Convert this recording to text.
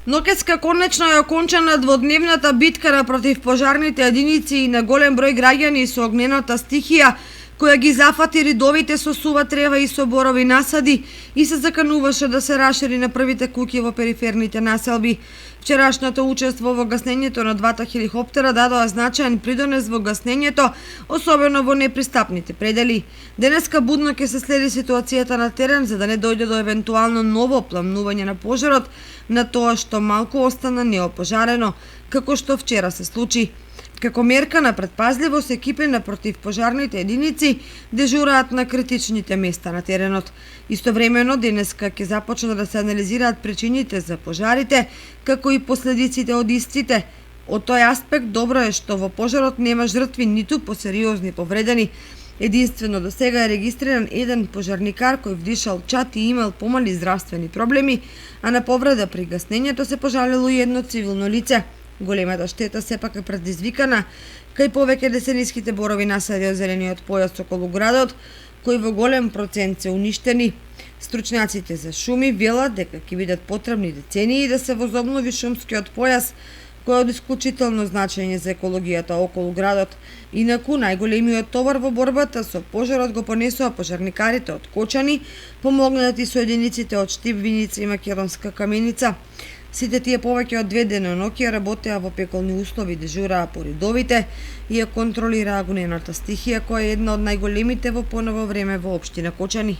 Ноќеска конечно е окончана дводневната битка на противпожарните единици и на голем број граѓани со огнената стихија, која ги зафати ридовите со сува трева и со борови насади и се закануваше да се расшири на првите куќи во периферните населби. Вчерашното учество во гаснењето на двата хеликоптера дадоа значаен придонес во гаснењето, особено во непристапните предели. Денеска будно ќе се следи ситуацијата на терен за да не дојде до евентуално ново пламнување на пожарот на тоа што малку остана неопожарено, како што вчера се случи. Како мерка на предпазливост, екипи на противпожарните единици дежураат на критичните места на теренот. Истовремено, денеска ќе започнат да се анализираат причините за пожарите, како и последиците од истите. Од тој аспект, добро е што во пожарот нема жртви ниту посериозни повредени. Единствено до сега е регистриран еден пожарникар кој вдишал чад и имал помали здравствени проблеми, а на повреда при гаснењето се пожалило и едно цивилно лице. Големата штета сепак е предизвикана кај повеќе десениските борови насади од зелениот појас околу градот, кои во голем процент се уништени. Стручњаците за шуми велат дека ќе бидат потребни децении да се возобнови шумскиот појас, кој е од исклучително значење за екологијата околу градот. Инаку, најголемиот товар во борбата со пожарот го понесоа пожарникарите од Кочани, помогнати со единиците од Штип, Виница и Македонска Каменица. Сите тие повеќе од 2 деноноќи работеа во пеколни услови, дежураа по ридовите и ја контролираа огнената стихија, која е една од најголемите во поново време во општина Кочани.